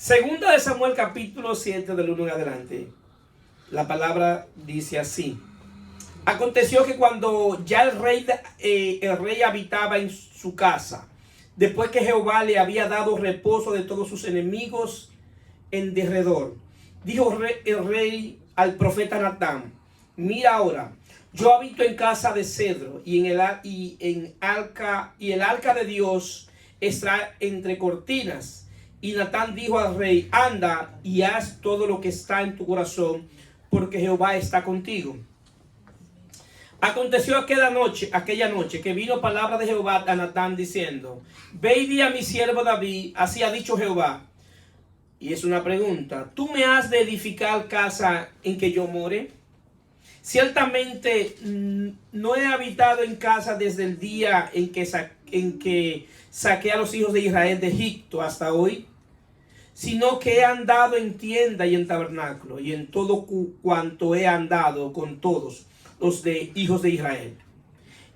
Segunda de Samuel capítulo 7 del 1 en adelante. La palabra dice así. Aconteció que cuando ya el rey habitaba en su casa, después que Jehová le había dado reposo de todos sus enemigos en derredor, dijo el rey al profeta Natán: mira ahora, yo habito en casa de cedro y el arca de Dios está entre cortinas. Y Natán dijo al rey: anda y haz todo lo que está en tu corazón, porque Jehová está contigo. Aconteció aquella noche que vino palabra de Jehová a Natán diciendo: ve y di a mi siervo David, así ha dicho Jehová. Y es una pregunta: ¿tú me has de edificar casa en que yo more? Ciertamente no he habitado en casa desde el día en que saqué a los hijos de Israel de Egipto hasta hoy, sino que he andado en tienda y en tabernáculo y en todo cuanto he andado con todos los hijos de Israel.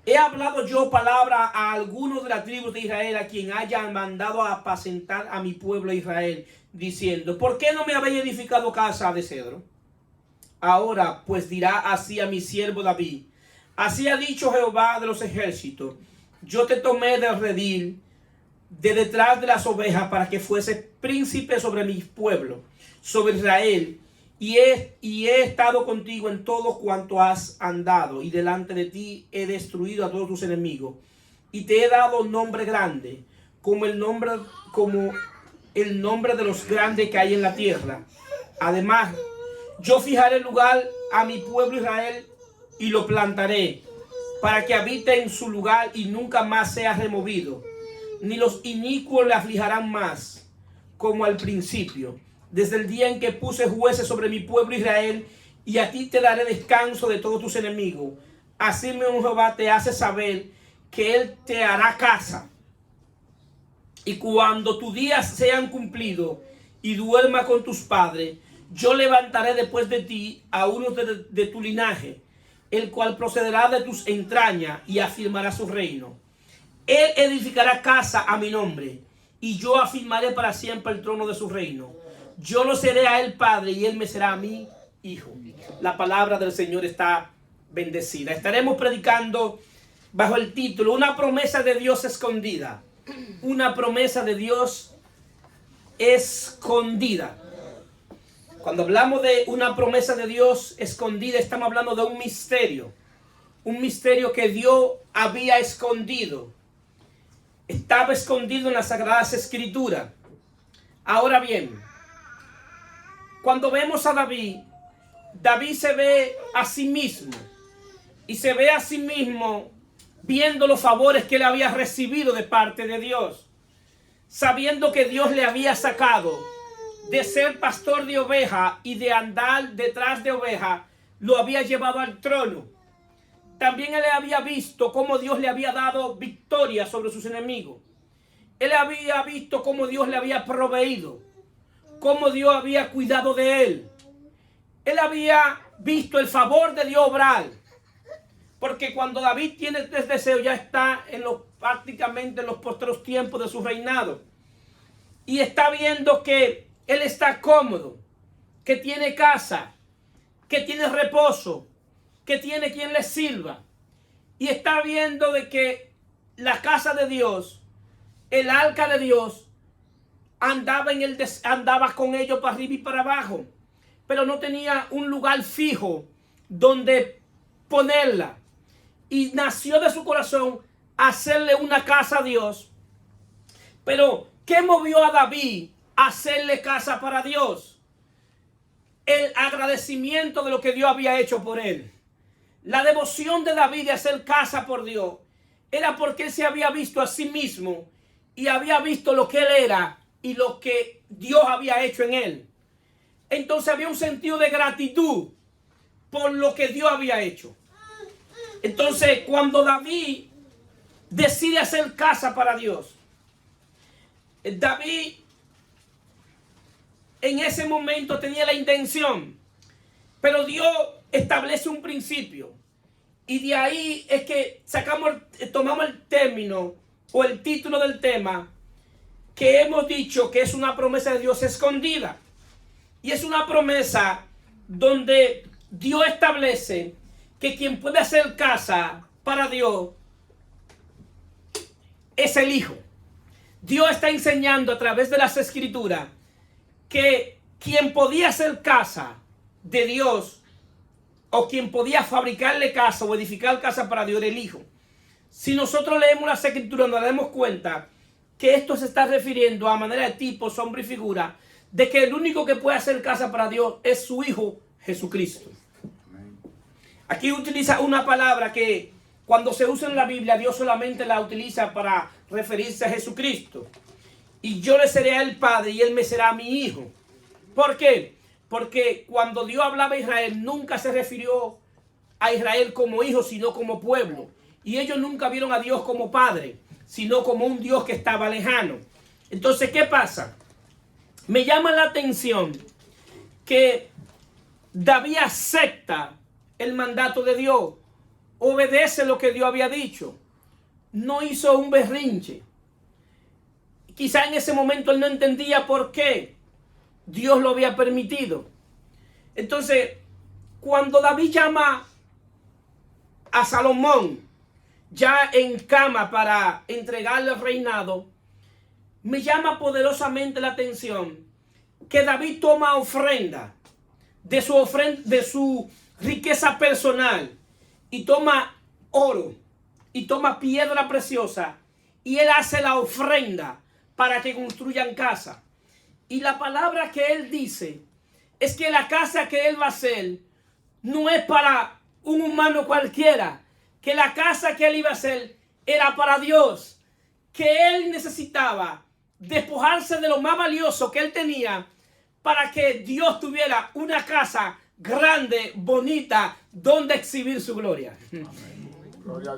He hablado yo palabra a algunos de las tribus de Israel, a quien haya mandado a apacentar a mi pueblo Israel, diciendo: ¿por qué no me habéis edificado casa de cedro? Ahora pues dirá así a mi siervo David: así ha dicho Jehová de los ejércitos: yo te tomé del redil, de detrás de las ovejas, para que fuese príncipe sobre mi pueblo, sobre Israel, y he estado contigo en todo cuanto has andado, y delante de ti he destruido a todos tus enemigos, y te he dado nombre grande, como el nombre de los grandes que hay en la tierra. Además, yo fijaré lugar a mi pueblo Israel y lo plantaré, para que habite en su lugar y nunca más sea removido, ni los inicuos le aflijarán más, como al principio, desde el día en que puse jueces sobre mi pueblo Israel, y a ti te daré descanso de todos tus enemigos. Así mismo Jehová te hace saber que él te hará casa. Y cuando tus días sean cumplidos y duerma con tus padres, yo levantaré después de ti a uno de tu linaje, el cual procederá de tus entrañas y afirmará su reino. Él edificará casa a mi nombre, y yo afirmaré para siempre el trono de su reino. Yo lo seré a él padre, y él me será a mí hijo. La palabra del Señor está bendecida. Estaremos predicando bajo el título: una promesa de Dios escondida. Una promesa de Dios escondida. Cuando hablamos de una promesa de Dios escondida, estamos hablando de un misterio que Dios había escondido. Estaba escondido en las Sagradas Escrituras. Ahora bien, cuando vemos a David, David se ve a sí mismo, y se ve a sí mismo viendo los favores que él había recibido de parte de Dios, sabiendo que Dios le había sacado de ser pastor de oveja y de andar detrás de oveja, lo había llevado al trono. También él había visto cómo Dios le había dado victoria sobre sus enemigos. Él había visto cómo Dios le había proveído, cómo Dios había cuidado de él. Él había visto el favor de Dios obrar. Porque cuando David tiene este deseo, ya está prácticamente en los postreros tiempos de su reinado. Y está viendo que él está cómodo, que tiene casa, que tiene reposo, que tiene quien le sirva, y está viendo de que la casa de Dios, el arca de Dios, andaba con ellos para arriba y para abajo, pero no tenía un lugar fijo donde ponerla, y nació de su corazón hacerle una casa a Dios. Pero ¿qué movió a David a hacerle casa para Dios? El agradecimiento de lo que Dios había hecho por él. La devoción de David de hacer casa por Dios era porque él se había visto a sí mismo y había visto lo que él era y lo que Dios había hecho en él. Entonces había un sentido de gratitud por lo que Dios había hecho. Entonces, cuando David decide hacer casa para Dios, David en ese momento tenía la intención, pero Dios establece un principio, y de ahí es que tomamos el término o el título del tema, que hemos dicho que es una promesa de Dios escondida. Y es una promesa donde Dios establece que quien puede hacer casa para Dios es el Hijo. Dios está enseñando a través de las Escrituras que quien podía hacer casa de Dios, o quien podía fabricarle casa o edificar casa para Dios, era el Hijo. Si nosotros leemos las Escrituras, nos damos cuenta que esto se está refiriendo a manera de tipo, sombra y figura, de que el único que puede hacer casa para Dios es su Hijo Jesucristo. Aquí utiliza una palabra que cuando se usa en la Biblia, Dios solamente la utiliza para referirse a Jesucristo. Y yo le seré a él padre y él me será mi hijo. ¿Por qué? Porque cuando Dios hablaba a Israel, nunca se refirió a Israel como hijo, sino como pueblo. Y ellos nunca vieron a Dios como padre, sino como un Dios que estaba lejano. Entonces, ¿qué pasa? Me llama la atención que David acepta el mandato de Dios, obedece lo que Dios había dicho, no hizo un berrinche. Quizá en ese momento él no entendía por qué Dios lo había permitido. Entonces, cuando David llama a Salomón ya en cama para entregarle el reinado, me llama poderosamente la atención que David toma ofrenda de su riqueza personal, y toma oro y toma piedra preciosa, y él hace la ofrenda para que construyan casa. Y la palabra que él dice es que la casa que él va a hacer no es para un humano cualquiera, que la casa que él iba a hacer era para Dios, que él necesitaba despojarse de lo más valioso que él tenía para que Dios tuviera una casa grande, bonita, donde exhibir su gloria.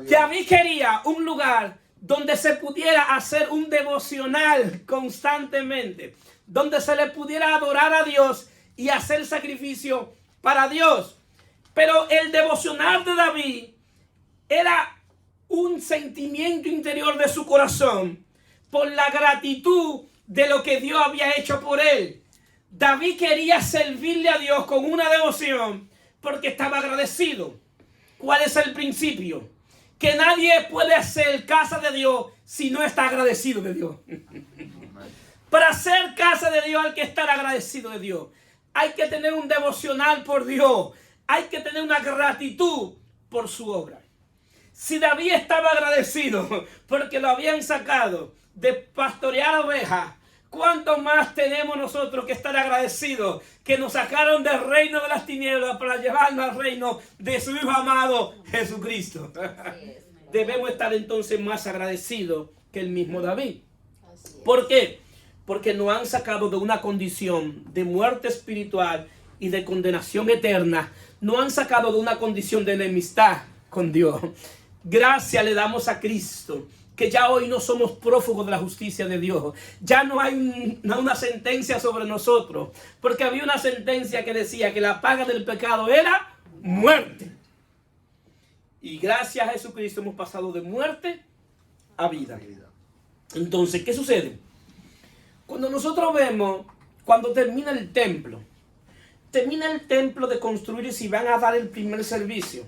Que David quería un lugar donde se pudiera hacer un devocional constantemente, donde se le pudiera adorar a Dios y hacer sacrificio para Dios. Pero el devocional de David era un sentimiento interior de su corazón por la gratitud de lo que Dios había hecho por él. David quería servirle a Dios con una devoción porque estaba agradecido. ¿Cuál es el principio? Que nadie puede hacer casa de Dios si no está agradecido de Dios. Para hacer casa de Dios hay que estar agradecido de Dios. Hay que tener un devocional por Dios. Hay que tener una gratitud por su obra. Si David estaba agradecido porque lo habían sacado de pastorear ovejas, ¿cuánto más tenemos nosotros que estar agradecidos que nos sacaron del reino de las tinieblas para llevarnos al reino de su Hijo amado Jesucristo? Debemos estar entonces más agradecidos que el mismo David. ¿Por qué? Porque nos han sacado de una condición de muerte espiritual y de condenación eterna. Nos han sacado de una condición de enemistad con Dios. Gracias le damos a Cristo, que ya hoy no somos prófugos de la justicia de Dios. Ya no hay una sentencia sobre nosotros, porque había una sentencia que decía que la paga del pecado era muerte. Y gracias a Jesucristo hemos pasado de muerte a vida. Entonces, ¿qué sucede? Cuando nosotros vemos, cuando termina el templo de construir y si van a dar el primer servicio,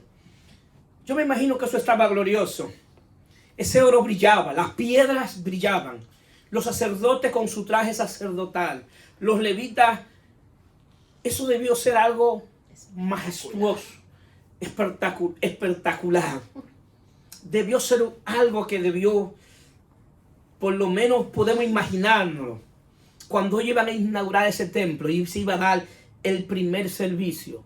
yo me imagino que eso estaba glorioso. Ese oro brillaba, las piedras brillaban, los sacerdotes con su traje sacerdotal, los levitas, eso debió ser algo majestuoso, espectacular. Debió ser algo que debió, por lo menos podemos imaginarnos, cuando ellos iban a inaugurar ese templo y se iba a dar el primer servicio.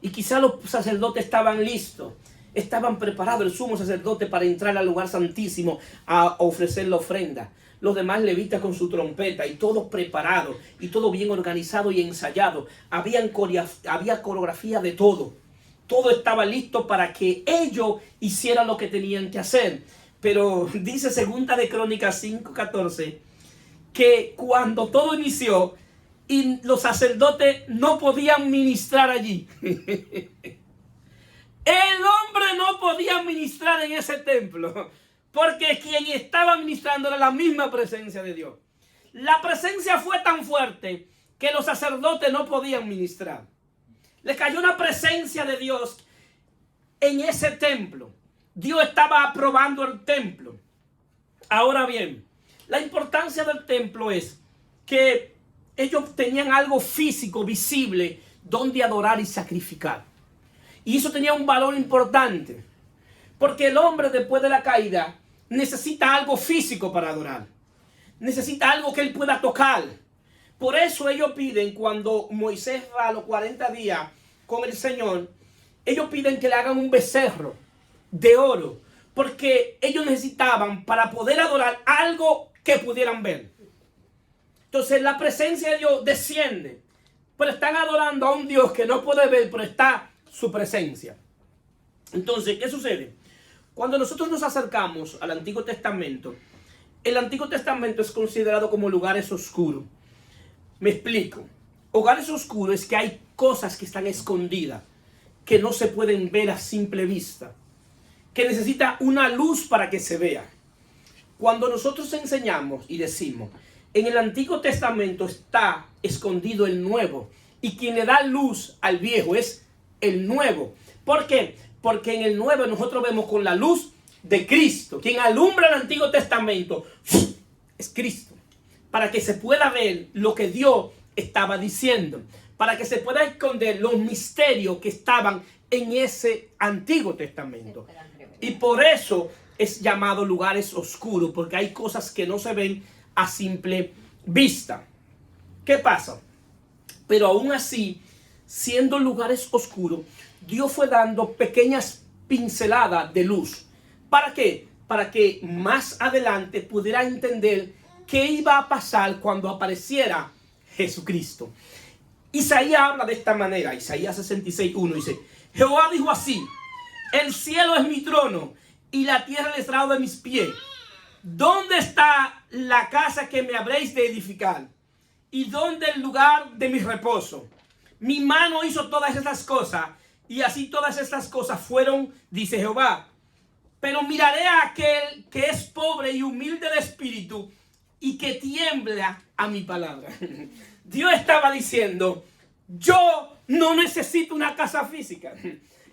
Y quizás los sacerdotes estaban listos. Estaban preparados, el sumo sacerdote, para entrar al lugar santísimo a ofrecer la ofrenda. Los demás levitas con su trompeta y todo preparado y todo bien organizado y ensayado. Había coreografía de todo. Todo estaba listo para que ellos hicieran lo que tenían que hacer. Pero dice Segunda de Crónicas 5:14 que cuando todo inició y los sacerdotes no podían ministrar allí. El hombre no podía ministrar en ese templo, porque quien estaba ministrando era la misma presencia de Dios. La presencia fue tan fuerte que los sacerdotes no podían ministrar. Le cayó una presencia de Dios en ese templo. Dios estaba aprobando el templo. Ahora bien, la importancia del templo es que ellos tenían algo físico, visible, donde adorar y sacrificar. Y eso tenía un valor importante. Porque el hombre después de la caída necesita algo físico para adorar. Necesita algo que él pueda tocar. Por eso ellos piden, cuando Moisés va a los 40 días con el Señor, ellos piden que le hagan un becerro de oro. Porque ellos necesitaban, para poder adorar, algo que pudieran ver. Entonces la presencia de Dios desciende. Pero están adorando a un Dios que no puede ver, pero está su presencia. Entonces, ¿qué sucede? Cuando nosotros nos acercamos al Antiguo Testamento, el Antiguo Testamento es considerado como lugares oscuros. Me explico. Hogares oscuros es que hay cosas que están escondidas, que no se pueden ver a simple vista, que necesita una luz para que se vea. Cuando nosotros enseñamos y decimos, en el Antiguo Testamento está escondido el Nuevo, y quien le da luz al viejo es el Nuevo. ¿Por qué? Porque en el Nuevo nosotros vemos con la luz de Cristo. Quien alumbra el Antiguo Testamento es Cristo. Para que se pueda ver lo que Dios estaba diciendo. Para que se pueda esconder los misterios que estaban en ese Antiguo Testamento. Y por eso es llamado lugares oscuros. Porque hay cosas que no se ven a simple vista. ¿Qué pasa? Pero aún así, siendo lugares oscuros, Dios fue dando pequeñas pinceladas de luz. ¿Para qué? Para que más adelante pudiera entender qué iba a pasar cuando apareciera Jesucristo. Isaías habla de esta manera. Isaías 66:1 dice: Jehová dijo así: el cielo es mi trono y la tierra el estrado de mis pies. ¿Dónde está la casa que me habréis de edificar? ¿Y dónde el lugar de mi reposo? Mi mano hizo todas estas cosas, y así todas estas cosas fueron, dice Jehová. Pero miraré a aquel que es pobre y humilde de espíritu, y que tiembla a mi palabra. Dios estaba diciendo: yo no necesito una casa física.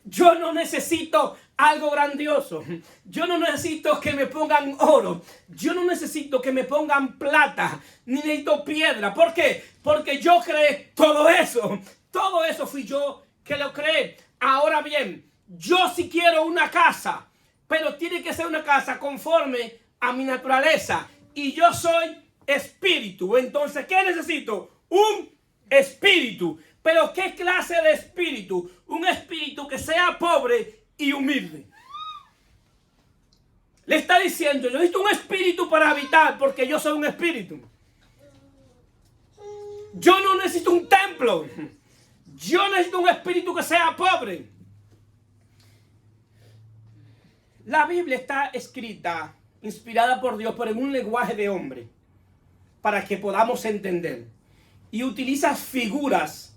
Yo no necesito algo grandioso. Yo no necesito que me pongan oro. Yo no necesito que me pongan plata, ni necesito piedra. ¿Por qué? Porque yo creé todo eso. Todo eso fui yo que lo creé. Ahora bien, yo sí quiero una casa, pero tiene que ser una casa conforme a mi naturaleza. Y yo soy espíritu. Entonces, ¿qué necesito? Un espíritu. Pero ¿qué clase de espíritu? Un espíritu que sea pobre y humilde. Le está diciendo: yo necesito un espíritu para habitar, porque yo soy un espíritu. Yo no necesito un templo. Yo necesito un espíritu que sea pobre. La Biblia está escrita, inspirada por Dios, pero en un lenguaje de hombre, para que podamos entender. Y utiliza figuras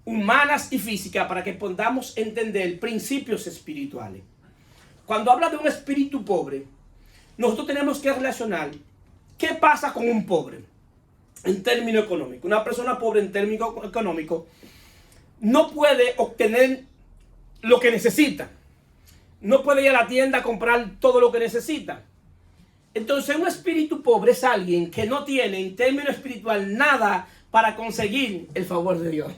humanas y físicas para que podamos entender principios espirituales. Cuando habla de un espíritu pobre, nosotros tenemos que relacionar qué pasa con un pobre en términos económicos. Una persona pobre en términos económicos no puede obtener lo que necesita. No puede ir a la tienda a comprar todo lo que necesita. Entonces, un espíritu pobre es alguien que no tiene en términos espiritual nada para conseguir el favor de Dios.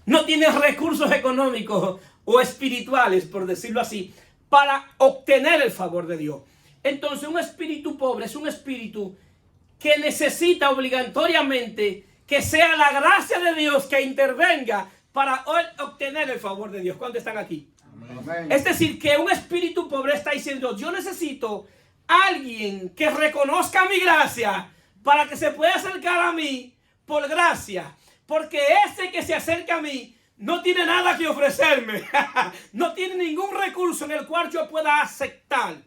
No tiene recursos económicos o espirituales, por decirlo así, para obtener el favor de Dios. Entonces, un espíritu pobre es un espíritu que necesita obligatoriamente que sea la gracia de Dios que intervenga para obtener el favor de Dios. ¿Cuántos están aquí? Amén. Es decir, que un espíritu pobre está diciendo: yo necesito alguien que reconozca mi gracia para que se pueda acercar a mí por gracia. Porque ese que se acerca a mí no tiene nada que ofrecerme. No tiene ningún recurso en el cual yo pueda aceptar.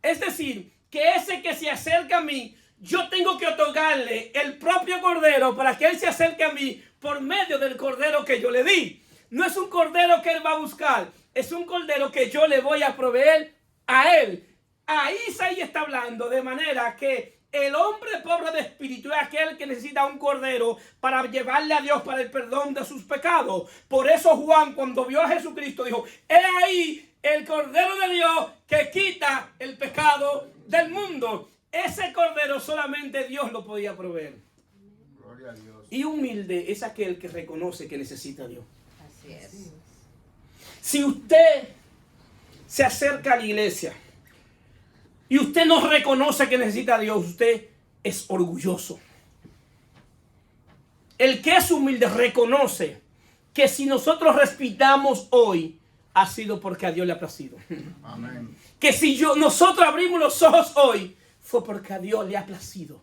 Es decir, que ese que se acerca a mí, yo tengo que otorgarle el propio cordero para que él se acerque a mí por medio del cordero que yo le di. No es un cordero que él va a buscar, es un cordero que yo le voy a proveer a él. Ahí Isaías está hablando de manera que El hombre pobre de espíritu es aquel que necesita un cordero para llevarle a Dios para el perdón de sus pecados. Por eso Juan, cuando vio a Jesucristo, dijo: he ahí el cordero de Dios que quita el pecado del mundo. Ese cordero solamente Dios lo podía proveer. Gloria a Dios. Y humilde es aquel que reconoce que necesita a Dios. Así es. Si usted se acerca a la iglesia y usted no reconoce que necesita a Dios, usted es orgulloso. El que es humilde reconoce que si nosotros respiramos hoy, ha sido porque a Dios le ha placido. Amén. Que si nosotros abrimos los ojos hoy, fue porque a Dios le ha placido.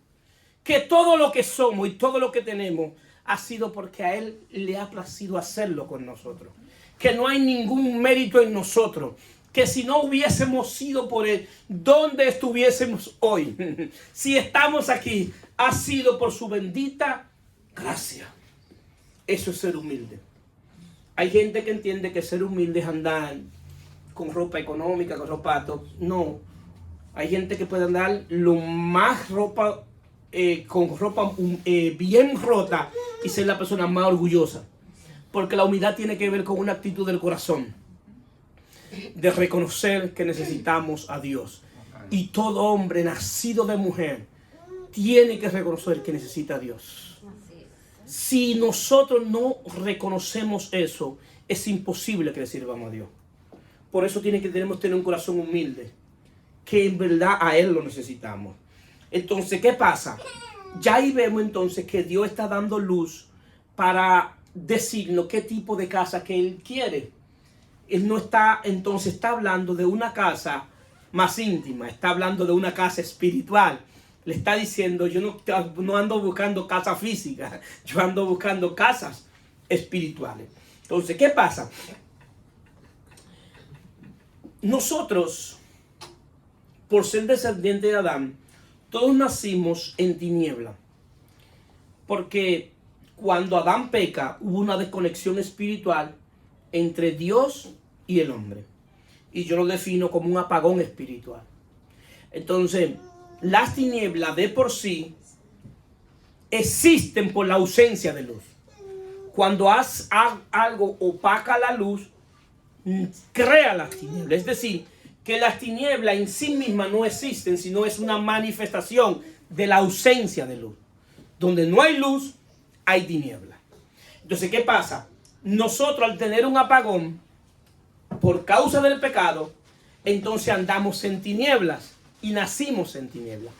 Que todo lo que somos y todo lo que tenemos ha sido porque a Él le ha placido hacerlo con nosotros. Que no hay ningún mérito en nosotros. Que si no hubiésemos sido por Él, ¿dónde estuviésemos hoy? Si estamos aquí, ha sido por su bendita gracia. Eso es ser humilde. Hay gente que entiende que ser humilde es andar con ropa económica, con ropa top. No. Hay gente que puede andar lo más ropa, con ropa bien rota y ser la persona más orgullosa. Porque la humildad tiene que ver con una actitud del corazón. De reconocer que necesitamos a Dios. Y todo hombre nacido de mujer tiene que reconocer que necesita a Dios. Si nosotros no reconocemos eso, es imposible que le sirvamos a Dios. Por eso tenemos que tener un corazón humilde, que en verdad a Él lo necesitamos. Entonces, ¿qué pasa? Ya ahí vemos entonces que Dios está dando luz para decirnos qué tipo de casa que Él quiere. Él no está, entonces está hablando de una casa más íntima, está hablando de una casa espiritual. Le está diciendo: yo no ando buscando casa física, yo ando buscando casas espirituales. Entonces, ¿qué pasa? Nosotros, por ser descendientes de Adán, todos nacimos en tiniebla. Porque cuando Adán peca, hubo una desconexión espiritual entre Dios y el hombre. Y yo lo defino como un apagón espiritual. Entonces, las tinieblas de por sí existen por la ausencia de luz. Cuando algo opaca la luz, crea las tinieblas. Es decir, que las tinieblas en sí mismas no existen, sino es una manifestación de la ausencia de luz. Donde no hay luz, hay tinieblas. Entonces, ¿qué pasa? Nosotros, al tener un apagón por causa del pecado, entonces andamos en tinieblas y nacimos en tinieblas.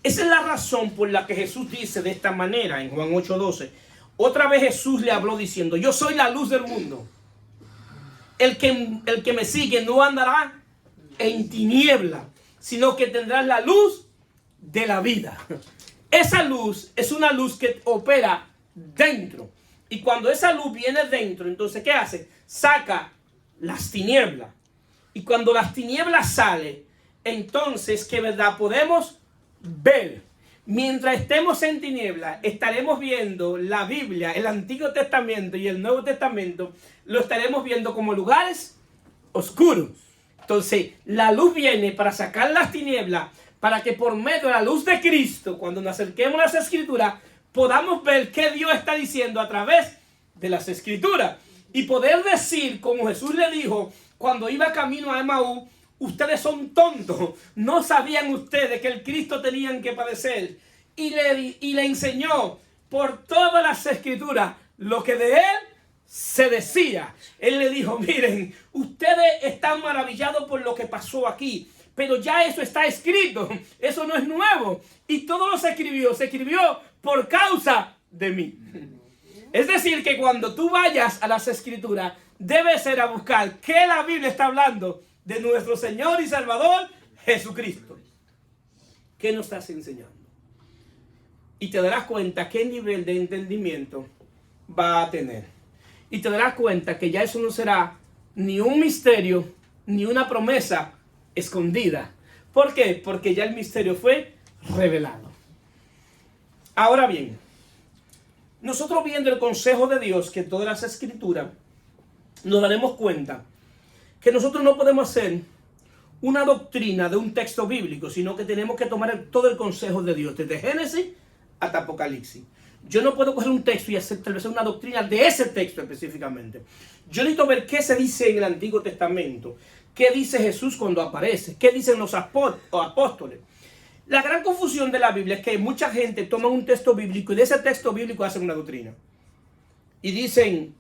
Esa es la razón por la que Jesús dice de esta manera en Juan 8:12. Otra vez Jesús le habló diciendo: yo soy la luz del mundo. El que me sigue no andará en tiniebla, sino que tendrá la luz de la vida. Esa luz es una luz que opera dentro. Y cuando esa luz viene dentro, entonces, ¿qué hace? Saca las tinieblas. Y cuando las tinieblas salen, entonces, ¿qué verdad podemos ver? Mientras estemos en tinieblas, estaremos viendo la Biblia, el Antiguo Testamento y el Nuevo Testamento, lo estaremos viendo como lugares oscuros. Entonces, la luz viene para sacar las tinieblas, para que por medio de la luz de Cristo, cuando nos acerquemos a las Escrituras, podamos ver qué Dios está diciendo a través de las Escrituras. Y poder decir, como Jesús le dijo cuando iba camino a Emaús: ustedes son tontos, no sabían ustedes que el Cristo tenían que padecer. Y le enseñó por todas las Escrituras lo que de Él se decía. Él le dijo: miren, ustedes están maravillados por lo que pasó aquí, pero ya eso está escrito, eso no es nuevo. Y todo se escribió por causa de mí. Es decir, que cuando tú vayas a las Escrituras, debes ser a buscar qué la Biblia está hablando de nuestro Señor y Salvador Jesucristo. ¿Qué nos estás enseñando? Y te darás cuenta qué nivel de entendimiento va a tener. Y te darás cuenta que ya eso no será ni un misterio, ni una promesa escondida. ¿Por qué? Porque ya el misterio fue revelado. Ahora bien, nosotros viendo el consejo de Dios, que todas las Escrituras, nos daremos cuenta que nosotros no podemos hacer una doctrina de un texto bíblico, sino que tenemos que tomar todo el consejo de Dios, desde Génesis hasta Apocalipsis. Yo no puedo coger un texto y hacer tal vez una doctrina de ese texto específicamente. Yo necesito ver qué se dice en el Antiguo Testamento, qué dice Jesús cuando aparece, qué dicen los apóstoles. La gran confusión de la Biblia es que mucha gente toma un texto bíblico y de ese texto bíblico hacen una doctrina. Y dicen,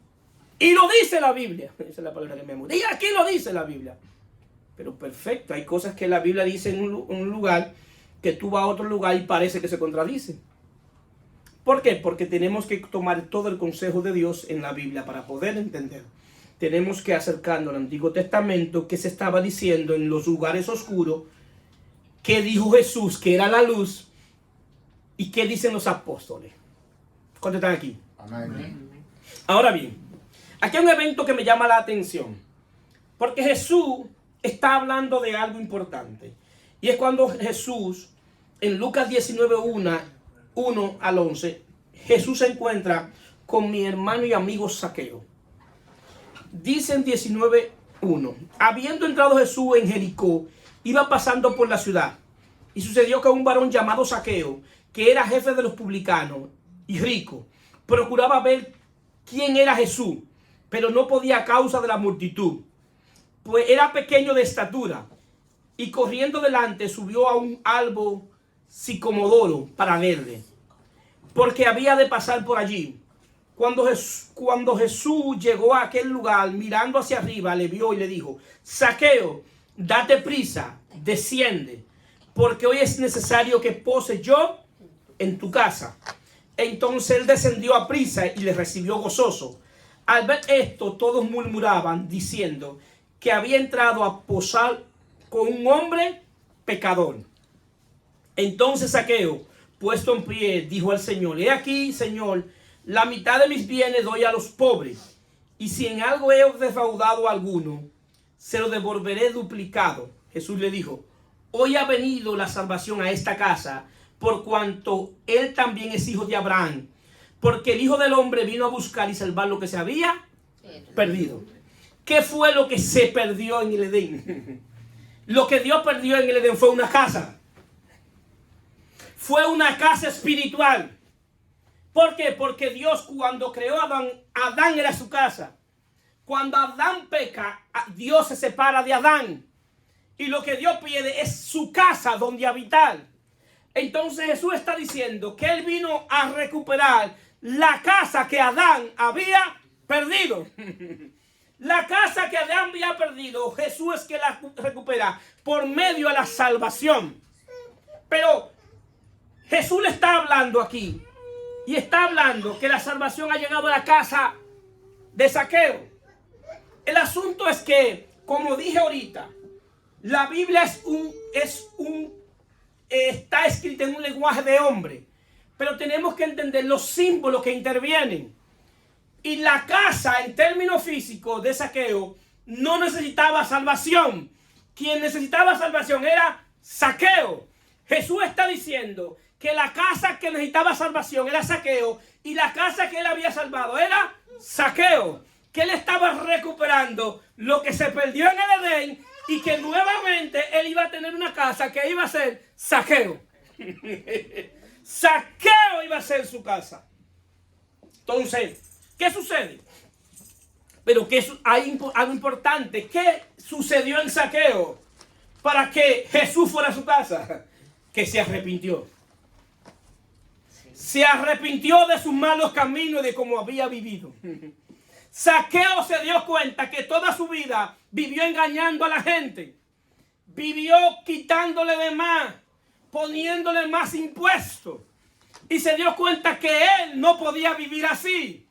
y lo dice la Biblia. Esa es la palabra que me gusta. Y aquí lo dice la Biblia. Pero perfecto, hay cosas que la Biblia dice en un lugar que tú vas a otro lugar y parece que se contradice. ¿Por qué? Porque tenemos que tomar todo el consejo de Dios en la Biblia para poder entender. Tenemos que acercarnos al Antiguo Testamento, que se estaba diciendo en los lugares oscuros, qué dijo Jesús, que era la luz, y qué dicen los apóstoles. ¿Cuántos están aquí? Amén. Ahora bien, aquí hay un evento que me llama la atención, porque Jesús está hablando de algo importante, y es cuando Jesús, en Lucas 19, 1 al 11, Jesús se encuentra con mi hermano y amigo Zaqueo. Dice en 19:1, habiendo entrado Jesús en Jericó, iba pasando por la ciudad, y sucedió que un varón llamado Zaqueo, que era jefe de los publicanos y rico, procuraba ver quién era Jesús, pero no podía a causa de la multitud, pues era pequeño de estatura, y corriendo delante subió a un árbol sicomodoro para verle, porque había de pasar por allí. Cuando Jesús llegó a aquel lugar, mirando hacia arriba, le vio y le dijo, Zaqueo, date prisa, desciende, porque hoy es necesario que pose yo en tu casa. Entonces él descendió a prisa y le recibió gozoso. Al ver esto, todos murmuraban, diciendo que había entrado a posar con un hombre pecador. Entonces Zaqueo, puesto en pie, dijo al Señor, he aquí, Señor, la mitad de mis bienes doy a los pobres, y si en algo he defraudado a alguno, se lo devolveré duplicado. Jesús le dijo, hoy ha venido la salvación a esta casa, por cuanto él también es hijo de Abraham, porque el Hijo del Hombre vino a buscar y salvar lo que se había perdido. ¿Qué fue lo que se perdió en el Edén? Lo que Dios perdió en el Edén fue una casa. Fue una casa espiritual. ¿Por qué? Porque Dios, cuando creó a Adán, Adán era su casa. Cuando Adán peca, Dios se separa de Adán. Y lo que Dios pide es su casa donde habitar. Entonces Jesús está diciendo que Él vino a recuperar la casa que Adán había perdido. La casa que Adán había perdido, Jesús es que la recupera por medio de la salvación. Pero Jesús le está hablando aquí. Y está hablando que la salvación ha llegado a la casa de Zaqueo. El asunto es que, como dije ahorita, la Biblia está escrita en un lenguaje de hombre. Pero tenemos que entender los símbolos que intervienen. Y la casa, en términos físicos, de Zaqueo, no necesitaba salvación. Quien necesitaba salvación era Zaqueo. Jesús está diciendo que la casa que necesitaba salvación era Zaqueo, y la casa que él había salvado era Zaqueo, que él estaba recuperando lo que se perdió en el Edén, y que nuevamente él iba a tener una casa que iba a ser Zaqueo. Zaqueo iba a ser su casa. Entonces, ¿qué sucede? Pero que hay algo importante. ¿Qué sucedió en Zaqueo para que Jesús fuera a su casa? Que se arrepintió. Se arrepintió de sus malos caminos y de cómo había vivido. Zaqueo se dio cuenta que toda su vida vivió engañando a la gente. Vivió quitándole de más, poniéndole más impuestos. Y se dio cuenta que él no podía vivir así.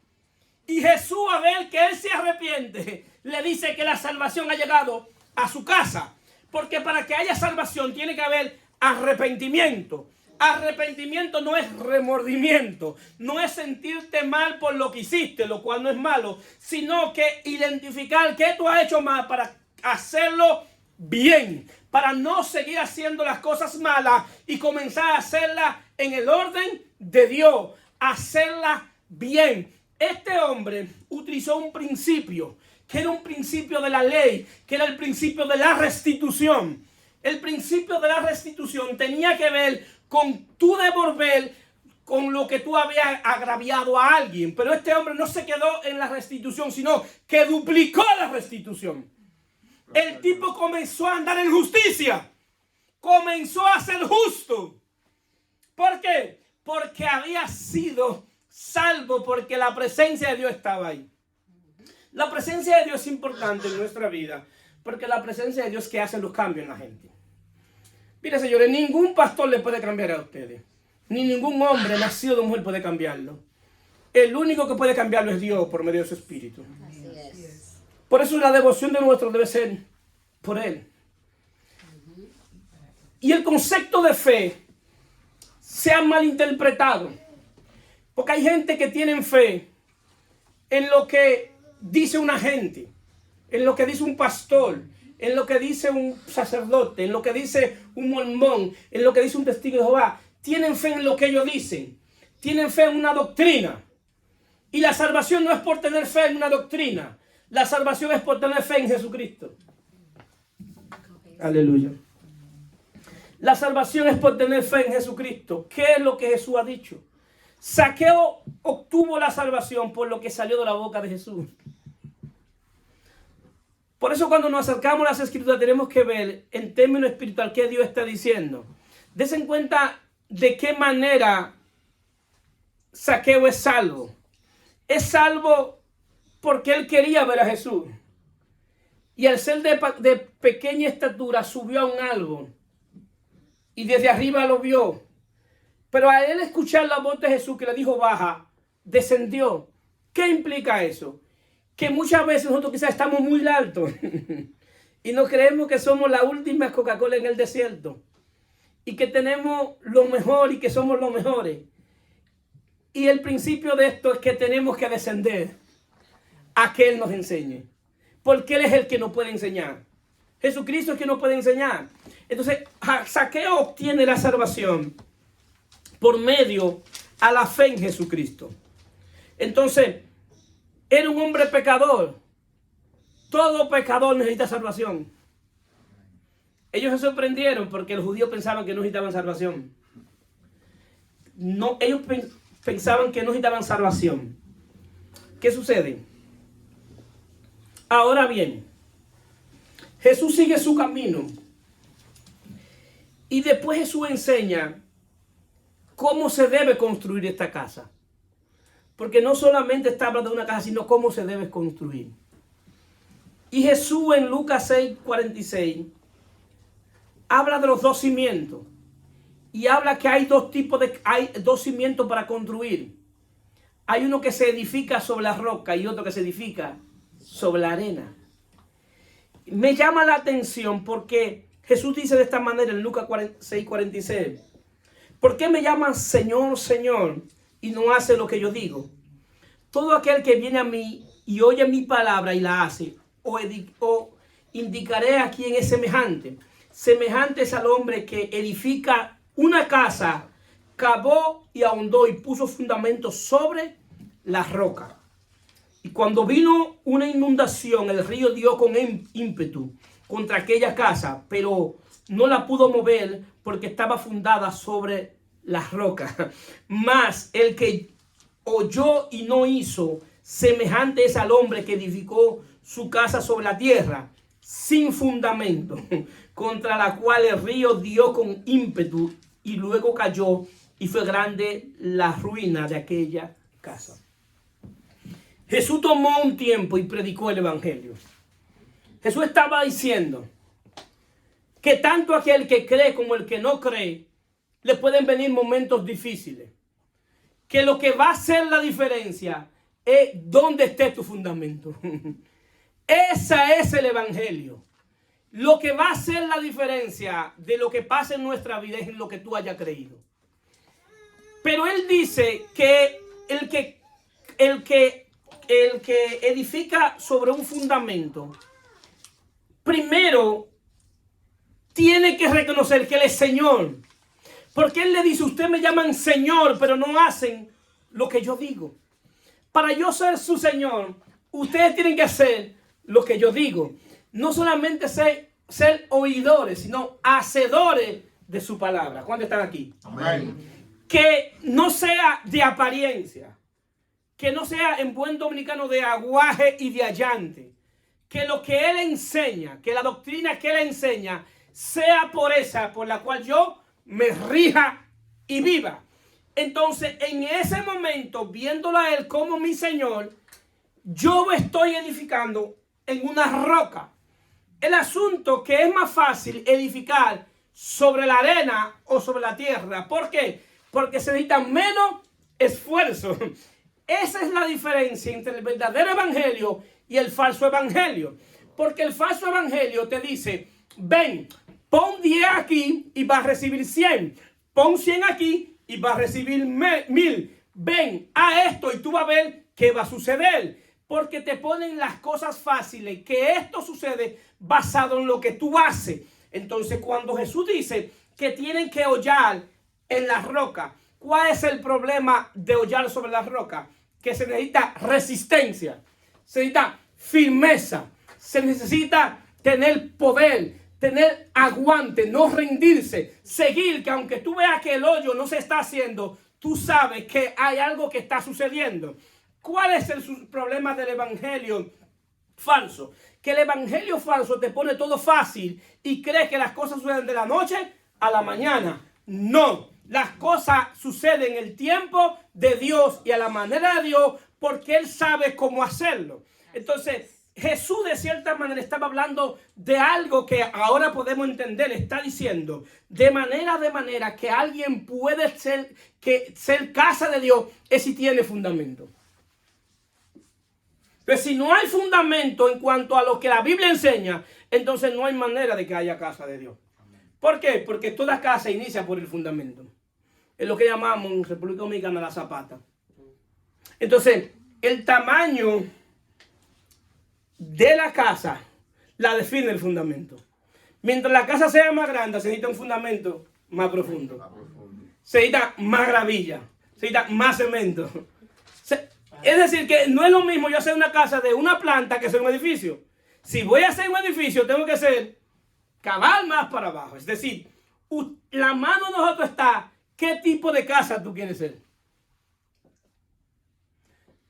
Y Jesús, a ver que él se arrepiente, le dice que la salvación ha llegado a su casa. Porque para que haya salvación tiene que haber arrepentimiento. Arrepentimiento no es remordimiento, no es sentirte mal por lo que hiciste, lo cual no es malo, sino que identificar qué tú has hecho mal para hacerlo bien, para no seguir haciendo las cosas malas y comenzar a hacerlas en el orden de Dios, hacerlas bien. Este hombre utilizó un principio que era un principio de la ley, que era el principio de la restitución. El principio de la restitución tenía que ver con tú devolver con lo que tú habías agraviado a alguien. Pero este hombre no se quedó en la restitución, sino que duplicó la restitución. El tipo comenzó a andar en justicia. Comenzó a ser justo. ¿Por qué? Porque había sido salvo, porque la presencia de Dios estaba ahí. La presencia de Dios es importante en nuestra vida, porque la presencia de Dios es que hace los cambios en la gente. Mire, señores, ningún pastor le puede cambiar a ustedes. Ni ningún hombre nacido de mujer puede cambiarlo. El único que puede cambiarlo es Dios por medio de su Espíritu. Así es. Por eso la devoción de nuestro debe ser por Él. Y el concepto de fe se ha malinterpretado. Porque hay gente que tiene fe en lo que dice una gente, en lo que dice un pastor, en lo que dice un sacerdote, en lo que dice un mormón, en lo que dice un testigo de Jehová. Tienen fe en lo que ellos dicen. Tienen fe en una doctrina. Y la salvación no es por tener fe en una doctrina. La salvación es por tener fe en Jesucristo. Aleluya. La salvación es por tener fe en Jesucristo. ¿Qué es lo que Jesús ha dicho? Zaqueo obtuvo la salvación por lo que salió de la boca de Jesús. Por eso cuando nos acercamos a las Escrituras tenemos que ver en términos espirituales qué Dios está diciendo. Dense en cuenta de qué manera Zaqueo es salvo. Es salvo porque él quería ver a Jesús. Y al ser de pequeña estatura subió a un árbol. Y desde arriba lo vio. Pero a él escuchar la voz de Jesús que le dijo baja, descendió. ¿Qué implica eso? Que muchas veces nosotros quizás estamos muy altos y no creemos que somos la última Coca-Cola en el desierto y que tenemos lo mejor y que somos los mejores. Y el principio de esto es que tenemos que descender a que Él nos enseñe, porque Él es el que nos puede enseñar. Jesucristo es quien nos puede enseñar. Entonces Zaqueo obtiene la salvación por medio a la fe en Jesucristo. Entonces, era un hombre pecador. Todo pecador necesita salvación. Ellos se sorprendieron porque los judíos pensaban que no necesitaban salvación. No, ellos pensaban que no necesitaban salvación. ¿Qué sucede? Ahora bien, Jesús sigue su camino. Y después Jesús enseña cómo se debe construir esta casa. Porque no solamente está hablando de una casa, sino cómo se debe construir. Y Jesús en Lucas 6:46 habla de los dos cimientos. Y habla que hay dos cimientos para construir. Hay uno que se edifica sobre la roca y otro que se edifica sobre la arena. Me llama la atención porque Jesús dice de esta manera en Lucas 6:46. ¿Por qué me llaman Señor, Señor, y no hace lo que yo digo? Todo aquel que viene a mí y oye mi palabra y la hace, o indicaré a quién es semejante. Semejante es al hombre que edifica una casa, cavó y ahondó y puso fundamentos sobre la roca. Y cuando vino una inundación, el río dio con ímpetu contra aquella casa, pero no la pudo mover porque estaba fundada sobre la roca. Mas el que oyó y no hizo, semejante es al hombre que edificó su casa sobre la tierra, sin fundamento, contra la cual el río dio con ímpetu y luego cayó, y fue grande la ruina de aquella casa. Jesús tomó un tiempo y predicó el evangelio. Jesús estaba diciendo que tanto aquel que cree como el que no cree, le pueden venir momentos difíciles. Que lo que va a hacer la diferencia es dónde esté tu fundamento. Ese es el evangelio. Lo que va a hacer la diferencia de lo que pasa en nuestra vida es en lo que tú hayas creído. Pero él dice que el que edifica sobre un fundamento, primero tiene que reconocer que Él es Señor. Porque Él le dice, ustedes me llaman Señor, pero no hacen lo que yo digo. Para yo ser su Señor, ustedes tienen que hacer lo que yo digo. No solamente ser oidores, sino hacedores de su palabra. ¿Cuántos están aquí? Amén. Que no sea de apariencia, que no sea en buen dominicano de aguaje y de allante, que lo que él enseña, que la doctrina que él enseña sea por esa por la cual yo me rija y viva. Entonces, en ese momento, viéndolo a él como mi Señor, yo me estoy edificando en una roca. El asunto que es más fácil edificar sobre la arena o sobre la tierra. ¿Por qué? Porque se necesita menos esfuerzo. Esa es la diferencia entre el verdadero evangelio y el falso evangelio. Porque el falso evangelio te dice, ven, pon 10 aquí y vas a recibir 100. Pon 100 aquí y vas a recibir 1000. Ven a esto y tú vas a ver qué va a suceder. Porque te ponen las cosas fáciles, que esto sucede basado en lo que tú haces. Entonces, cuando Jesús dice que tienen que hollar en la roca, ¿cuál es el problema de hollar sobre la roca? Que se necesita resistencia, se necesita firmeza, se necesita tener poder, tener aguante, no rendirse, seguir, que aunque tú veas que el hoyo no se está haciendo, tú sabes que hay algo que está sucediendo. ¿Cuál es el problema del evangelio falso? Que el evangelio falso te pone todo fácil y cree que las cosas suceden de la noche a la mañana. No, las cosas suceden en el tiempo de Dios y a la manera de Dios, porque Él sabe cómo hacerlo. Entonces, Jesús de cierta manera estaba hablando de algo que ahora podemos entender. Está diciendo de manera que alguien puede ser casa de Dios es si tiene fundamento. Pero si no hay fundamento en cuanto a lo que la Biblia enseña, entonces no hay manera de que haya casa de Dios. ¿Por qué? Porque toda casa inicia por el fundamento. Es lo que llamamos en República Dominicana la zapata. Entonces, el tamaño de la casa la define el fundamento. Mientras la casa sea más grande, se necesita un fundamento más profundo. Se necesita más gravilla, se necesita más cemento. Es decir, que no es lo mismo yo hacer una casa de una planta que hacer un edificio. Si voy a hacer un edificio, tengo que hacer cavar más para abajo. Es decir, la mano de nosotros está qué tipo de casa tú quieres ser.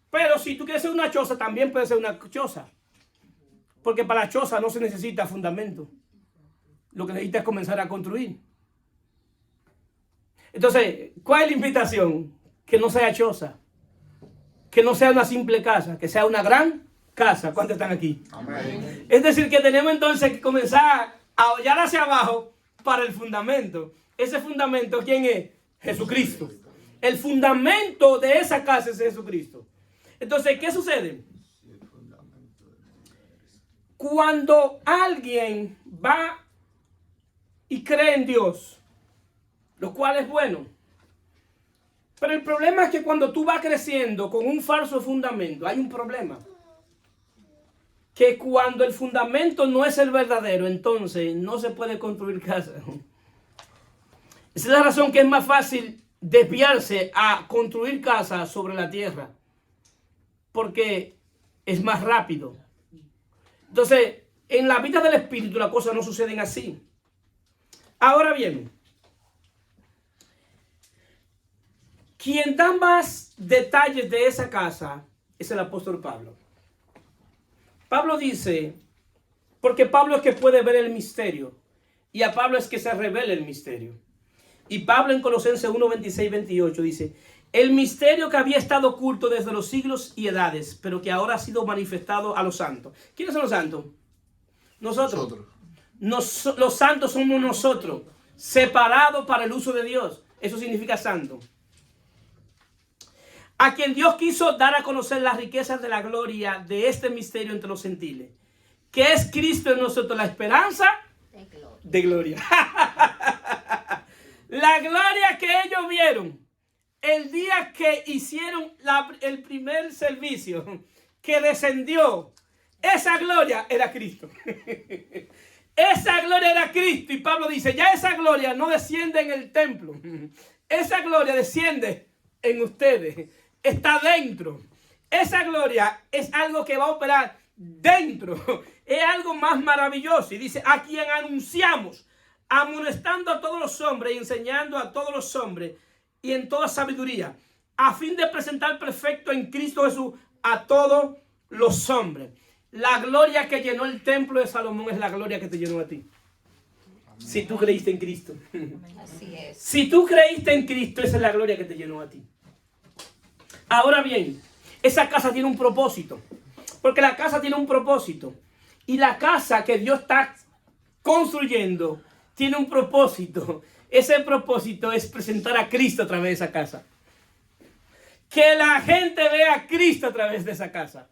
Pero si tú quieres ser una choza, también puedes ser una choza. Porque para la choza no se necesita fundamento. Lo que necesita es comenzar a construir. Entonces, ¿cuál es la invitación? Que no sea choza. Que no sea una simple casa, que sea una gran casa. ¿Cuántos están aquí? Amén. Es decir, que tenemos entonces que comenzar a hollar hacia abajo para el fundamento. Ese fundamento, ¿quién es? Jesucristo. El fundamento de esa casa es Jesucristo. Entonces, ¿qué sucede? Cuando alguien va y cree en Dios, lo cual es bueno. Pero el problema es que cuando tú vas creciendo con un falso fundamento, hay un problema. Que cuando el fundamento no es el verdadero, entonces no se puede construir casa. Esa es la razón que es más fácil desviarse a construir casa sobre la tierra. Porque es más rápido. Entonces, en la vida del Espíritu las cosas no suceden así. Ahora bien, quien da más detalles de esa casa es el apóstol Pablo. Pablo dice, porque Pablo es que puede ver el misterio, y a Pablo es que se revela el misterio. Y Pablo en Colosenses 1, 26, 28 dice, el misterio que había estado oculto desde los siglos y edades, pero que ahora ha sido manifestado a los santos. ¿Quiénes son los santos? Nosotros. Los santos somos nosotros, separados para el uso de Dios. Eso significa santo. A quien Dios quiso dar a conocer las riquezas de la gloria de este misterio entre los gentiles, que es Cristo en nosotros, la esperanza de gloria. La gloria que ellos vieron el día que hicieron el primer servicio, que descendió, esa gloria era Cristo. Esa gloria era Cristo. Y Pablo dice, ya esa gloria no desciende en el templo. Esa gloria desciende en ustedes. Está dentro. Esa gloria es algo que va a operar dentro. Es algo más maravilloso. Y dice, a quien anunciamos, amonestando a todos los hombres y enseñando a todos los hombres y en toda sabiduría, a fin de presentar perfecto en Cristo Jesús a todos los hombres. La gloria que llenó el templo de Salomón es la gloria que te llenó a ti. Amén. Si tú creíste en Cristo. Así es. Si tú creíste en Cristo, esa es la gloria que te llenó a ti. Ahora bien, esa casa tiene un propósito. Porque la casa tiene un propósito. Y la casa que Dios está construyendo tiene un propósito. Ese propósito es presentar a Cristo a través de esa casa. Que la gente vea a Cristo a través de esa casa.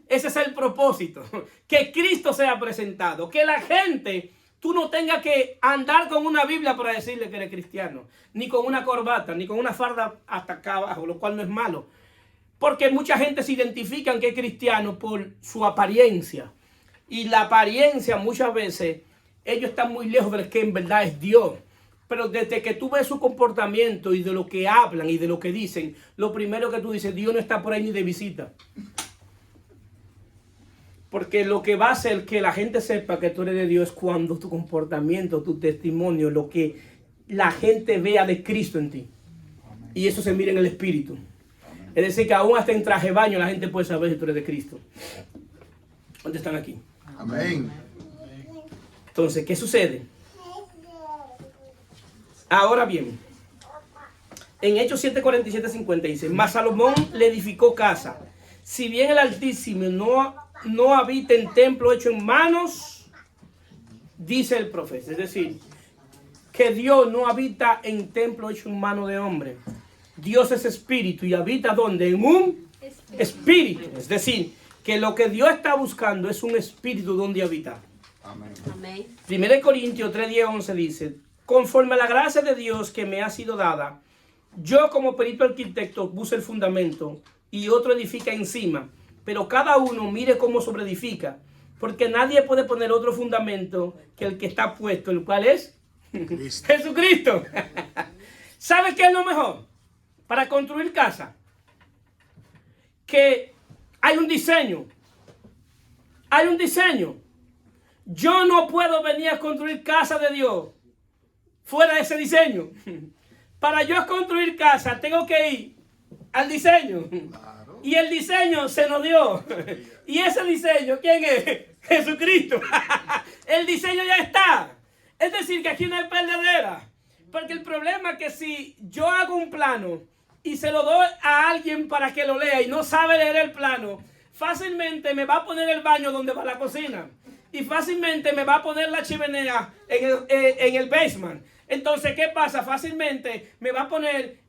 Ese es el propósito. Que Cristo sea presentado. Que la gente, tú no tengas que andar con una Biblia para decirle que eres cristiano. Ni con una corbata, ni con una farda hasta acá abajo, lo cual no es malo. Porque mucha gente se identifica que es cristiano por su apariencia. Y la apariencia muchas veces, ellos están muy lejos de lo que en verdad es Dios. Pero desde que tú ves su comportamiento y de lo que hablan y de lo que dicen, lo primero que tú dices, Dios no está por ahí ni de visita. Porque lo que va a hacer que la gente sepa que tú eres de Dios es cuando tu comportamiento, tu testimonio, lo que la gente vea de Cristo en ti. Y eso se mira en el espíritu. Es decir, que aún hasta en traje de baño la gente puede saber si tú eres de Cristo. ¿Dónde están aquí? Amén. Entonces, ¿qué sucede? Ahora bien, en Hechos 7:47-50 dice, mas Salomón le edificó casa. Si bien el Altísimo no habita en templo hecho en manos, dice el profeta. Es decir, que Dios no habita en templo hecho en mano de hombre. Dios es espíritu y habita ¿dónde? En un espíritu. Es decir, que lo que Dios está buscando es un espíritu donde habitar. Amén. Amén. 1 Corintios 3:10-11 dice, conforme a la gracia de Dios que me ha sido dada, yo como perito arquitecto puse el fundamento y otro edifica encima, pero cada uno mire cómo sobreedifica, porque nadie puede poner otro fundamento que el que está puesto, el cual es Jesucristo. ¿Sabe qué es lo mejor para construir casa? Que hay un diseño. Hay un diseño. Yo no puedo venir a construir casa de Dios fuera de ese diseño. Para yo construir casa tengo que ir al diseño. Claro. Y el diseño se nos dio. Y ese diseño, ¿quién es? Jesucristo. El diseño ya está. Es decir, que aquí no hay perdedera. Porque el problema es que si yo hago un plano y se lo doy a alguien para que lo lea y no sabe leer el plano, fácilmente me va a poner el baño donde va la cocina. Y fácilmente me va a poner la chimenea en el basement. Entonces, ¿qué pasa? Fácilmente me va a poner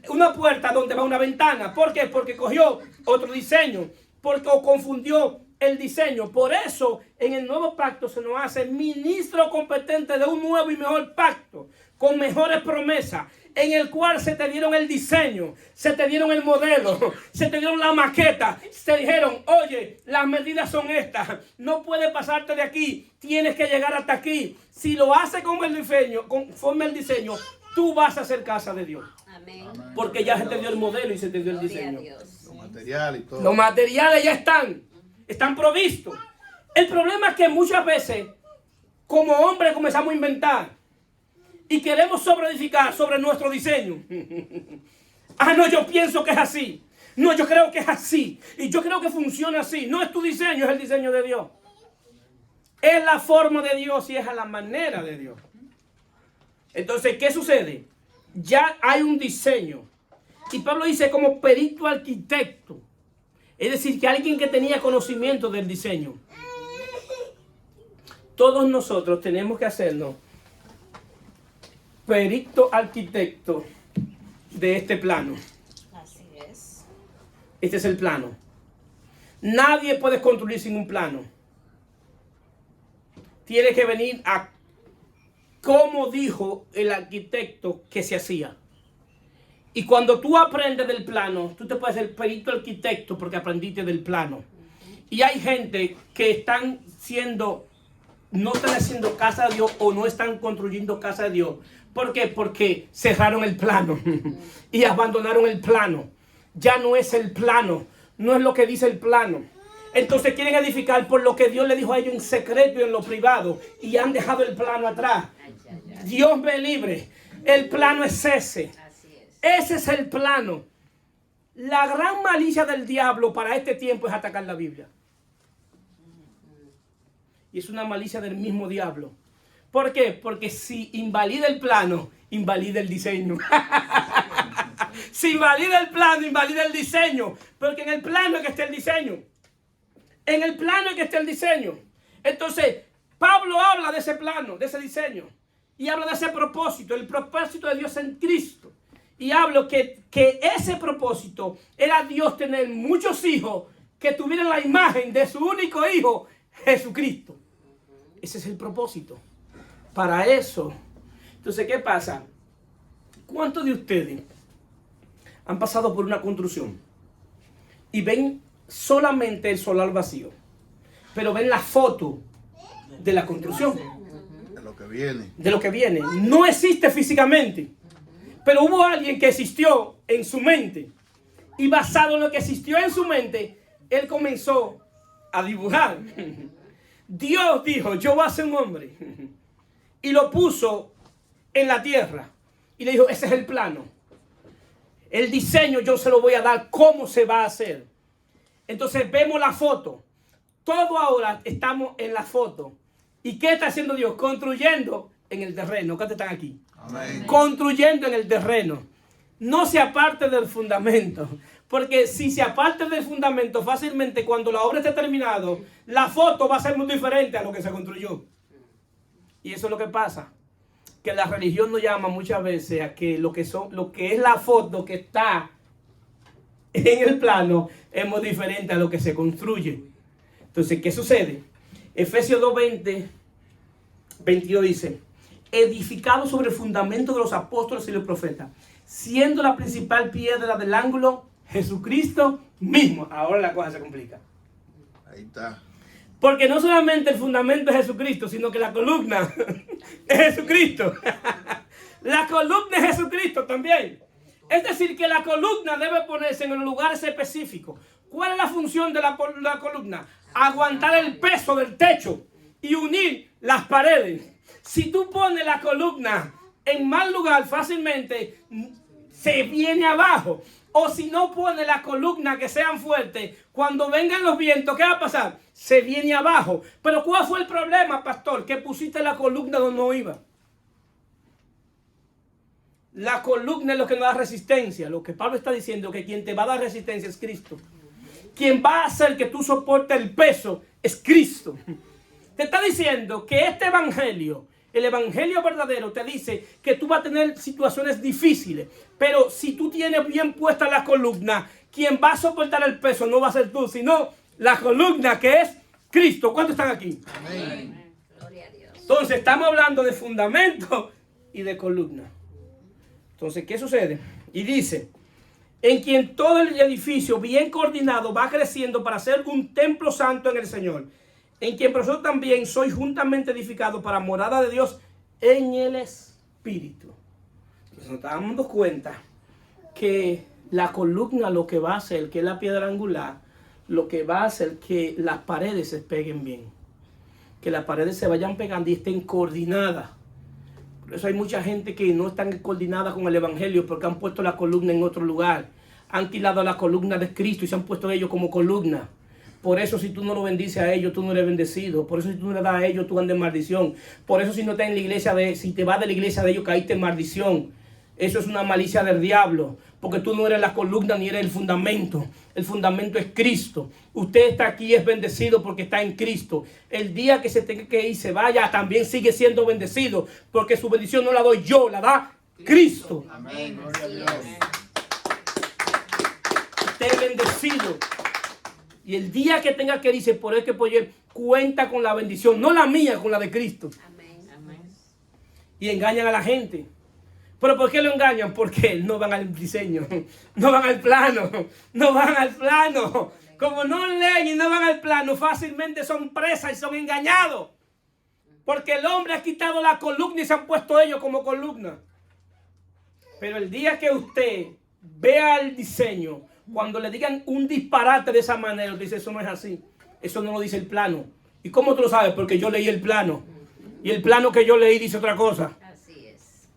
una puerta donde va una ventana. ¿Por qué? Porque cogió otro diseño. O confundió el diseño. Por eso, en el nuevo pacto se nos hace ministro competente de un nuevo y mejor pacto, con mejores promesas, en el cual se te dieron el diseño, se te dieron el modelo, se te dieron la maqueta, se dijeron, oye, las medidas son estas, no puedes pasarte de aquí, tienes que llegar hasta aquí. Si lo haces conforme el diseño, tú vas a hacer casa de Dios. Amén. Porque ya se te dio el modelo y se te dio el Gloria a diseño. Dios. Los materiales y todo. Los materiales ya están provistos. El problema es que muchas veces, como hombres, comenzamos a inventar. Y queremos sobreedificar sobre nuestro diseño. Ah, no, yo pienso que es así. No, yo creo que es así. Y yo creo que funciona así. No es tu diseño, es el diseño de Dios. Es la forma de Dios y es a la manera de Dios. Entonces, ¿qué sucede? Ya hay un diseño. Y Pablo dice como perito arquitecto. Es decir, que alguien que tenía conocimiento del diseño. Todos nosotros tenemos que hacernos perito arquitecto de este plano. Así es. Este es el plano. Nadie puede construir sin un plano. Tiene que venir a cómo dijo el arquitecto que se hacía. Y cuando tú aprendes del plano, tú te puedes ser perito arquitecto porque aprendiste del plano. Y hay gente que no están haciendo casa de Dios o no están construyendo casa de Dios. ¿Por qué? Porque cerraron el plano y abandonaron el plano. Ya no es el plano, no es lo que dice el plano. Entonces quieren edificar por lo que Dios le dijo a ellos en secreto y en lo privado. Y han dejado el plano atrás. Dios me libre. El plano es ese. Ese es el plano. La gran malicia del diablo para este tiempo es atacar la Biblia. Y es una malicia del mismo diablo. ¿Por qué? Porque si invalida el plano, invalida el diseño. Si invalida el plano, invalida el diseño. Porque en el plano es que está el diseño. En el plano es que está el diseño. Entonces, Pablo habla de ese plano, de ese diseño. Y habla de ese propósito, el propósito de Dios en Cristo. Y hablo que ese propósito era Dios tener muchos hijos que tuvieran la imagen de su único hijo, Jesucristo. Ese es el propósito. Para eso. Entonces, ¿qué pasa? ¿Cuántos de ustedes han pasado por una construcción y ven solamente el solar vacío, pero ven la foto de la construcción? De lo que viene. De lo que viene. No existe físicamente, pero hubo alguien que existió en su mente. Y basado en lo que existió en su mente, él comenzó a dibujar. Dios dijo, yo voy a ser un hombre. Y lo puso en la tierra. Y le dijo, ese es el plano. El diseño yo se lo voy a dar, cómo se va a hacer. Entonces vemos la foto. Todo ahora estamos en la foto. ¿Y qué está haciendo Dios? Construyendo en el terreno. ¿Cuántos están aquí? Amén. Construyendo en el terreno. No se aparte del fundamento. Porque si se aparte del fundamento, fácilmente cuando la obra esté terminada, la foto va a ser muy diferente a lo que se construyó. Y eso es lo que pasa. Que la religión nos llama muchas veces a que lo que es la foto que está en el plano es muy diferente a lo que se construye. Entonces, ¿qué sucede? Efesios 2:20, 22 dice, edificado sobre el fundamento de los apóstoles y los profetas, siendo la principal piedra del ángulo Jesucristo mismo. Ahora la cosa se complica. Ahí está. Porque no solamente el fundamento es Jesucristo, sino que la columna es Jesucristo. La columna es Jesucristo también. Es decir, que la columna debe ponerse en los lugares específicos. ¿Cuál es la función de la columna? Aguantar el peso del techo y unir las paredes. Si tú pones la columna en mal lugar, fácilmente se viene abajo. O si no pones la columna que sean fuertes, cuando vengan los vientos, ¿qué va a pasar? Se viene abajo. Pero ¿cuál fue el problema, pastor? Que pusiste la columna donde no iba. La columna es lo que nos da resistencia. Lo que Pablo está diciendo, que quien te va a dar resistencia es Cristo. Quien va a hacer que tú soportes el peso es Cristo. Te está diciendo que este evangelio, el evangelio verdadero, te dice que tú vas a tener situaciones difíciles. Pero si tú tienes bien puesta la columna, quien va a soportar el peso no va a ser tú, sino la columna que es Cristo. ¿Cuántos están aquí? Amén. Gloria a Dios. Entonces estamos hablando de fundamento y de columna. Entonces, ¿qué sucede? Y dice, en quien todo el edificio bien coordinado va creciendo para ser un templo santo en el Señor, en quien vosotros también sois juntamente edificados para morada de Dios en el Espíritu. Entonces nos estamos dando cuenta que la columna lo que va a hacer, que es la piedra angular, lo que va a hacer que las paredes se peguen bien, que las paredes se vayan pegando y estén coordinadas. Por eso hay mucha gente que no están coordinadas con el evangelio porque han puesto la columna en otro lugar. Han tirado la columna de Cristo y se han puesto ellos como columna. Por eso si tú no lo bendices a ellos, tú no eres bendecido. Por eso si tú no le das a ellos, tú andas en maldición. Por eso si no estás en la iglesia si te vas de la iglesia de ellos, caíste en maldición. Eso es una malicia del diablo. Porque tú no eres la columna ni eres el fundamento. El fundamento es Cristo. Usted está aquí, es bendecido porque está en Cristo. El día que se tenga que ir, se vaya, también sigue siendo bendecido. Porque su bendición no la doy yo, la da Cristo. Amén. Gloria a Dios. Usted es bendecido. Y el día que tenga que irse, por eso que Poyer cuenta con la bendición. No la mía, con la de Cristo. Amén. Amén. Y engañan a la gente. ¿Pero por qué lo engañan? Porque no van al diseño, no van al plano, no van al plano. Como no leen y no van al plano, fácilmente son presas y son engañados. Porque el hombre ha quitado la columna y se han puesto ellos como columna. Pero el día que usted vea el diseño, cuando le digan un disparate de esa manera, usted dice, eso no es así. Eso no lo dice el plano. ¿Y cómo tú lo sabes? Porque yo leí el plano. Y el plano que yo leí dice otra cosa. Así es.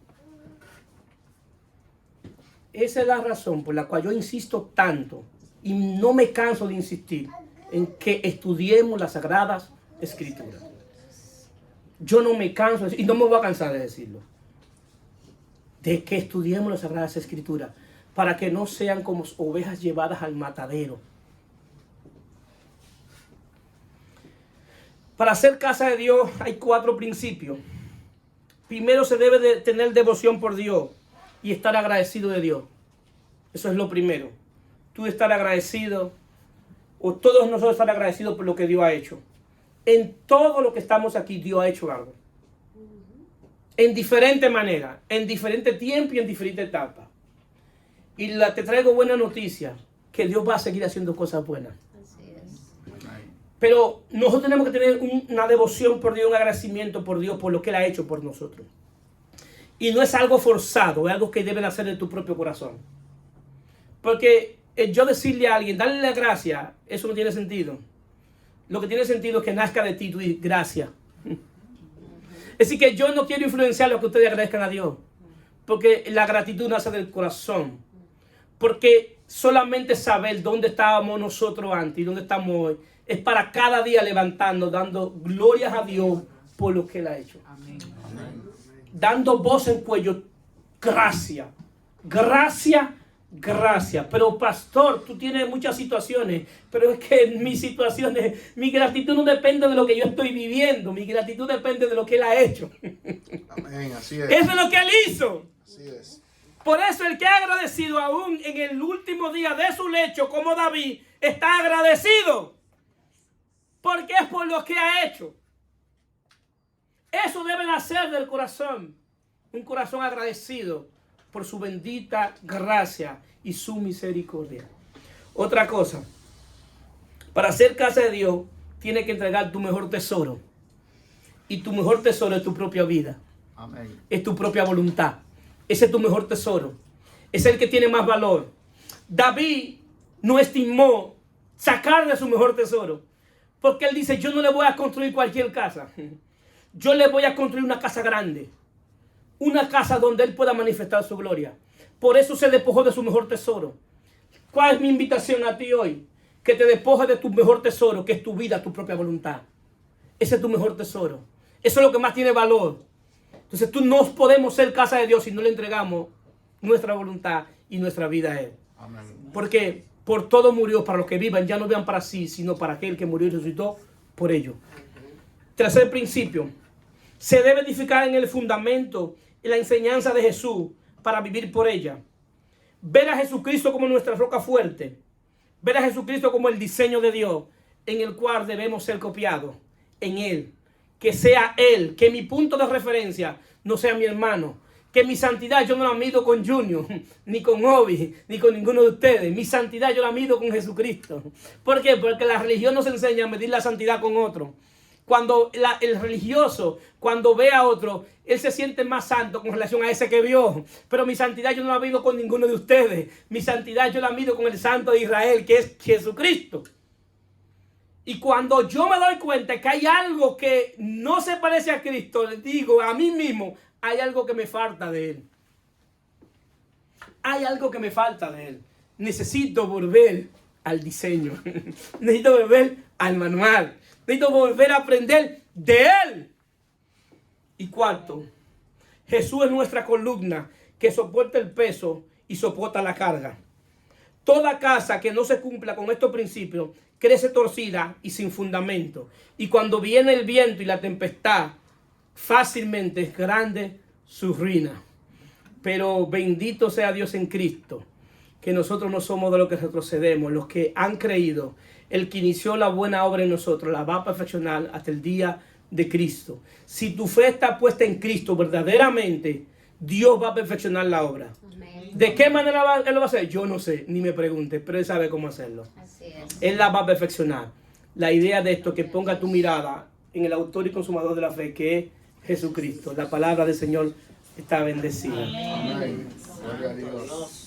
Esa es la razón por la cual yo insisto tanto y no me canso de insistir en que estudiemos las Sagradas Escrituras. Yo no me canso y no me voy a cansar de decirlo. De que estudiemos las Sagradas Escrituras para que no sean como ovejas llevadas al matadero. Para ser casa de Dios hay 4 principios. Primero, se debe de tener devoción por Dios y estar agradecido de Dios. Eso es lo primero. Tú estar agradecido, o todos nosotros estar agradecidos por lo que Dios ha hecho. En todo lo que estamos aquí, Dios ha hecho algo. En diferentes maneras, en diferentes tiempos y en diferentes etapas. Y te traigo buena noticia, que Dios va a seguir haciendo cosas buenas. Así es. Pero nosotros tenemos que tener una devoción por Dios, un agradecimiento por Dios, por lo que Él ha hecho por nosotros. Y no es algo forzado, es algo que deben hacer de tu propio corazón. Porque yo decirle a alguien, darle la gracia, eso no tiene sentido. Lo que tiene sentido es que nazca de ti, tú dices, gracias. Es decir, que yo no quiero influenciar lo que ustedes agradezcan a Dios. Porque la gratitud nace del corazón. Porque solamente saber dónde estábamos nosotros antes y dónde estamos hoy es para cada día levantarnos, dando glorias a Dios por lo que Él ha hecho. Amén. Dando voz en cuello, gracias, gracias, gracias. Pero pastor, tú tienes muchas situaciones, pero es que en mis situaciones, mi gratitud no depende de lo que yo estoy viviendo, mi gratitud depende de lo que Él ha hecho. Amén, así es. Eso es lo que Él hizo. Así es. Por eso el que ha agradecido aún en el último día de su lecho, como David, está agradecido. Porque es por lo que ha hecho. Eso debe nacer del corazón. Un corazón agradecido por su bendita gracia y su misericordia. Otra cosa. Para ser casa de Dios, tienes que entregar tu mejor tesoro. Y tu mejor tesoro es tu propia vida. Amén. Es tu propia voluntad. Ese es tu mejor tesoro. Es el que tiene más valor. David no estimó sacar de su mejor tesoro. Porque él dice, yo no le voy a construir cualquier casa. Yo le voy a construir una casa grande. Una casa donde él pueda manifestar su gloria. Por eso se despojó de su mejor tesoro. ¿Cuál es mi invitación a ti hoy? Que te despojes de tu mejor tesoro, que es tu vida, tu propia voluntad. Ese es tu mejor tesoro. Eso es lo que más tiene valor. Entonces tú no podemos ser casa de Dios si no le entregamos nuestra voluntad y nuestra vida a Él. Amén. Porque por todo murió, para los que vivan, ya no vivan para sí, sino para aquel que murió y resucitó por ello. Tercer principio. Se debe edificar en el fundamento y la enseñanza de Jesús para vivir por ella. Ver a Jesucristo como nuestra roca fuerte. Ver a Jesucristo como el diseño de Dios en el cual debemos ser copiados. En Él. Que sea Él. Que mi punto de referencia no sea mi hermano. Que mi santidad yo no la mido con Junior, ni con Obi, ni con ninguno de ustedes. Mi santidad yo la mido con Jesucristo. ¿Por qué? Porque la religión nos enseña a medir la santidad con otro. Cuando el religioso, cuando ve a otro, él se siente más santo con relación a ese que vio. Pero mi santidad yo no la mido con ninguno de ustedes. Mi santidad yo la mido con el Santo de Israel, que es Jesucristo. Y cuando yo me doy cuenta que hay algo que no se parece a Cristo, le digo a mí mismo, hay algo que me falta de Él. Hay algo que me falta de Él. Necesito volver al diseño. Necesito volver al manual. Necesito volver a aprender de Él. Y cuarto, Jesús es nuestra columna que soporta el peso y soporta la carga. Toda casa que no se cumpla con estos principios crece torcida y sin fundamento. Y cuando viene el viento y la tempestad, fácilmente es grande su ruina. Pero bendito sea Dios en Cristo, que nosotros no somos de los que retrocedemos. Los que han creído, el que inició la buena obra en nosotros, la va a perfeccionar hasta el día de Cristo. Si tu fe está puesta en Cristo verdaderamente, Dios va a perfeccionar la obra. Amén. ¿De qué manera Él lo va a hacer? Yo no sé, ni me pregunte, pero Él sabe cómo hacerlo. Así es. Él la va a perfeccionar. La idea de esto es que ponga tu mirada en el autor y consumador de la fe, que es Jesucristo. La palabra del Señor está bendecida. Amén. Gloria a Dios.